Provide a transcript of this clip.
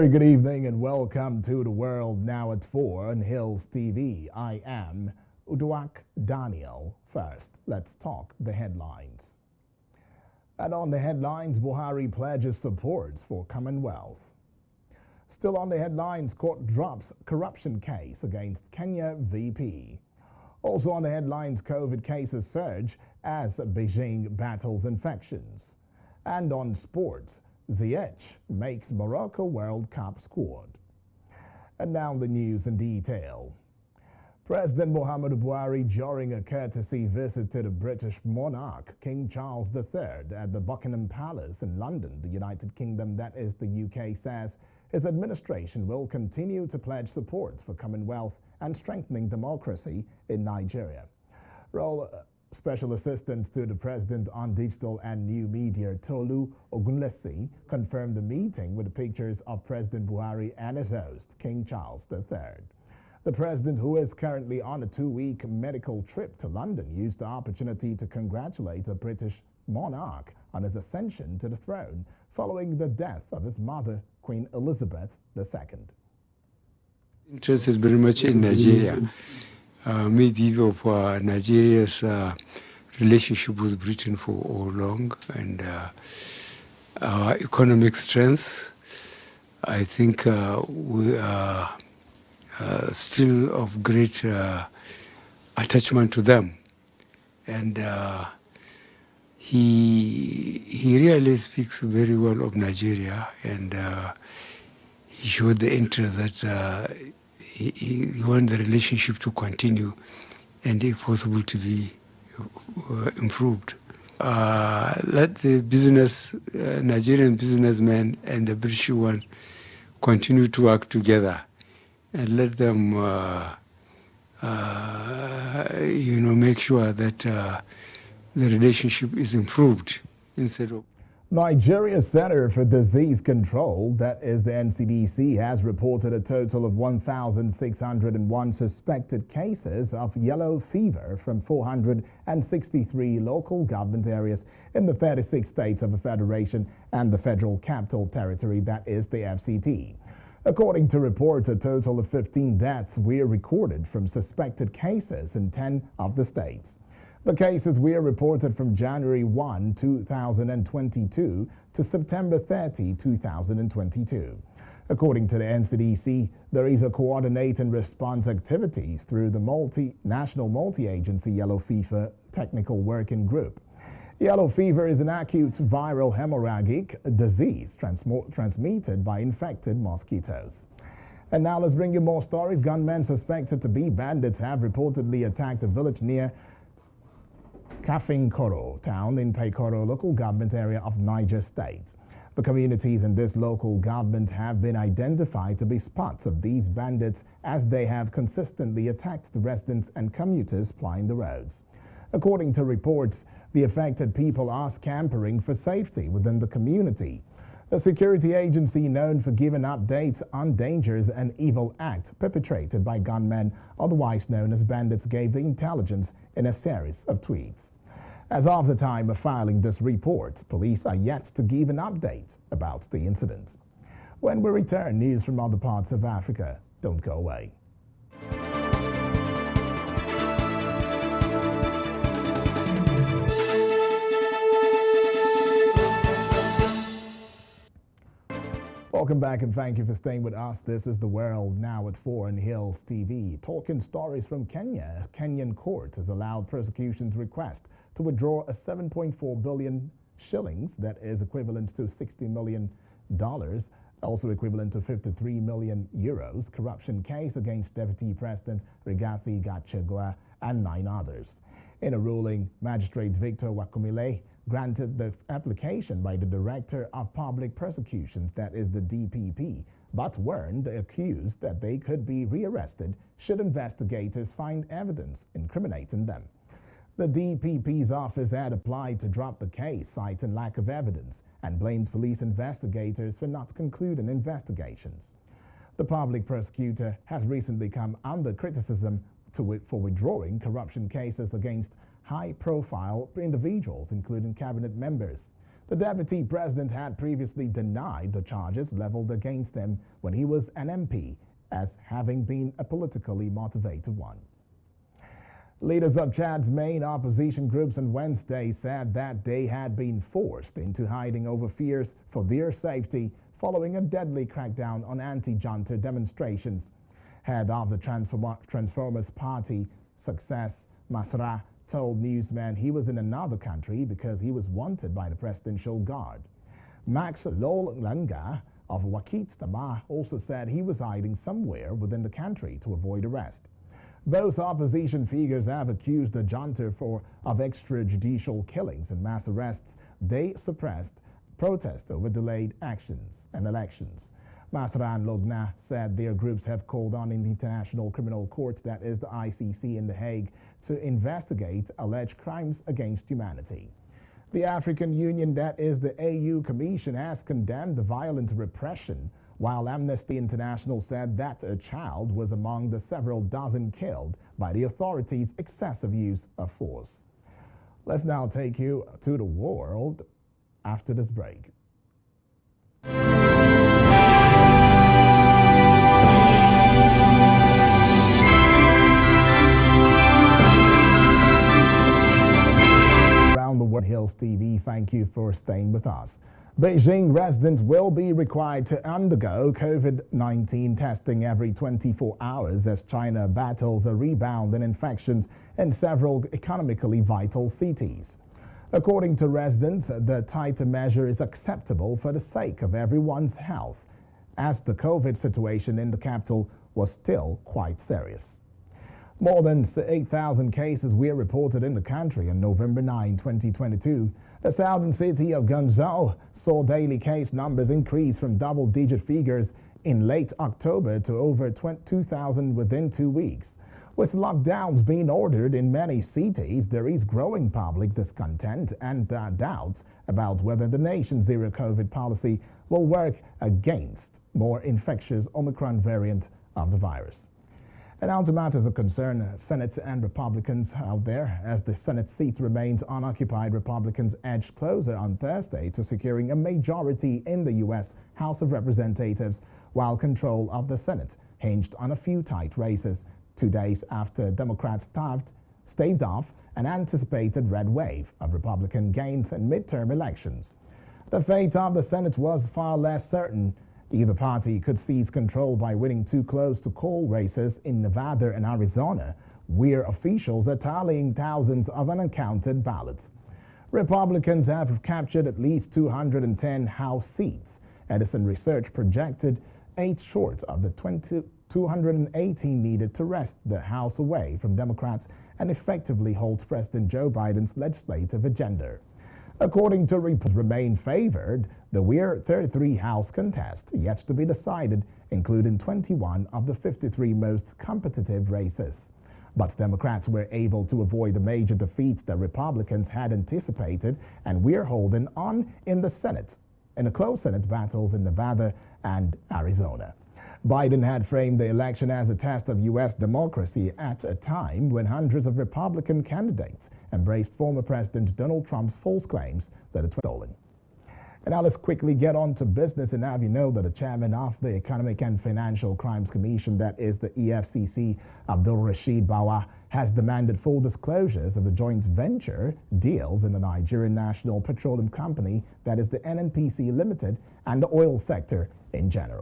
very good evening and welcome to The World Now at 4 on Hills TV. I am Uduak Daniel. First, let's talk the headlines. And on the headlines, Buhari pledges support for Commonwealth. Still on the headlines, court drops corruption case against Kenya VP. Also on the headlines, COVID cases surge as Beijing battles infections. And on sports, Ziyech makes Morocco World Cup squad. And now the news in detail. President Muhammadu Buhari, during a courtesy visit to the British monarch, King Charles III, at the Buckingham Palace in London, the United Kingdom, that is the UK, says his administration will continue to pledge support for Commonwealth and strengthening democracy in Nigeria. Special Assistant to the President on Digital and New Media, Tolu Ogunlesi, confirmed the meeting with pictures of President Buhari and his host, King Charles III. The President, who is currently on a 2-week medical trip to London, used the opportunity to congratulate a British monarch on his ascension to the throne following the death of his mother, Queen Elizabeth II. Interested very much in Nigeria. Maybe of Nigeria's relationship with Britain for all long, and our economic strength. I think we are still of great attachment to them, and he really speaks very well of Nigeria, and he showed the interest that he wants the relationship to continue and, if possible, to be improved. Let the Nigerian businessmen and the British one continue to work together, and let them, make sure that the relationship is improved instead of. Nigeria's Center for Disease Control, that is the NCDC, has reported a total of 1,601 suspected cases of yellow fever from 463 local government areas in the 36 states of the Federation and the Federal Capital Territory, that is the FCT. According to reports, a total of 15 deaths were recorded from suspected cases in 10 of the states. The cases were reported from January 1, 2022 to September 30, 2022. According to the NCDC, there is a coordinated response activities through the National Multi-Agency Yellow Fever Technical Working Group. Yellow fever is an acute viral hemorrhagic disease transmitted by infected mosquitoes. And now let's bring you more stories. Gunmen suspected to be bandits have reportedly attacked a village near Kafinkoro town in Paikoro local government area of Niger State. The communities in this local government have been identified to be spots of these bandits, as they have consistently attacked the residents and commuters plying the roads. According to reports, the affected people are scampering for safety within the community. A security agency known for giving updates on dangers and evil acts perpetrated by gunmen, otherwise known as bandits, gave the intelligence in a series of tweets. As of the time of filing this report, police are yet to give an update about the incident. When we return, news from other parts of Africa. Don't go away. Welcome back and thank you for staying with us. This is The World Now at 4 on Hills TV. Talking stories from Kenya. A Kenyan court has allowed prosecution's request to withdraw a 7.4 billion shillings, that is equivalent to $60 million, also equivalent to 53 million euros, corruption case against Deputy President Rigathi Gachagua and 9 others. In a ruling, Magistrate Victor Wakumile granted the application by the Director of Public Prosecutions, that is the DPP, but warned the accused that they could be rearrested should investigators find evidence incriminating them. The DPP's office had applied to drop the case, citing lack of evidence, and blamed police investigators for not concluding investigations. The public prosecutor has recently come under criticism for withdrawing corruption cases against high-profile individuals, including cabinet members. The deputy president had previously denied the charges leveled against him when he was an MP as having been a politically motivated one. Leaders of Chad's main opposition groups on Wednesday said that they had been forced into hiding over fears for their safety following a deadly crackdown on anti-junta demonstrations. Head of the Transformers Party, Success Masra, told newsmen he was in another country because he was wanted by the Presidential Guard. Max Lolanga of Wakit Tama also said he was hiding somewhere within the country to avoid arrest. Both opposition figures have accused the junta of extrajudicial killings and mass arrests. They suppressed protest over delayed actions and elections. Masra and Logna said their groups have called on the International Criminal Court, that is the ICC in The Hague, to investigate alleged crimes against humanity. The African Union, that is the AU Commission, has condemned the violent repression, while Amnesty International said that a child was among the several dozen killed by the authorities' excessive use of force. Let's now take you to the world after this break. Around the world, Hills TV, thank you for staying with us. Beijing residents will be required to undergo COVID-19 testing every 24 hours as China battles a rebound in infections in several economically vital cities. According to residents, the tighter measure is acceptable for the sake of everyone's health, as the COVID situation in the capital was still quite serious. More than 8,000 cases were reported in the country on November 9, 2022. The southern city of Guangzhou saw daily case numbers increase from double-digit figures in late October to over 2,000 within 2 weeks. With lockdowns being ordered in many cities, there is growing public discontent and doubts about whether the nation's zero-COVID policy will work against more infectious Omicron variant of the virus. And now to matters of concern, Senate and Republicans out there, as the Senate seat remains unoccupied. Republicans edged closer on Thursday to securing a majority in the U.S. House of Representatives, while control of the Senate hinged on a few tight races, 2 days after Democrats staved off an anticipated red wave of Republican gains in midterm elections. The fate of the Senate was far less certain. Either party could seize control by winning 2 close-to-call races in Nevada and Arizona, where officials are tallying thousands of unaccounted ballots. Republicans have captured at least 210 House seats. Edison Research projected 8 short of the 218 needed to wrest the House away from Democrats and effectively halt President Joe Biden's legislative agenda. According to reports, remain favored. There were 33 House contests yet to be decided, including 21 of the 53 most competitive races. But Democrats were able to avoid the major defeats that Republicans had anticipated, and we're holding on in the Senate, in the close Senate battles in Nevada and Arizona. Biden had framed the election as a test of U.S. democracy at a time when hundreds of Republican candidates embraced former President Donald Trump's false claims that it was stolen. And now let's quickly get on to business and have you know that the chairman of the Economic and Financial Crimes Commission, that is the EFCC, Abdul Rashid Bawa, has demanded full disclosures of the joint venture deals in the Nigerian National Petroleum Company, that is the NNPC Limited, and the oil sector in general.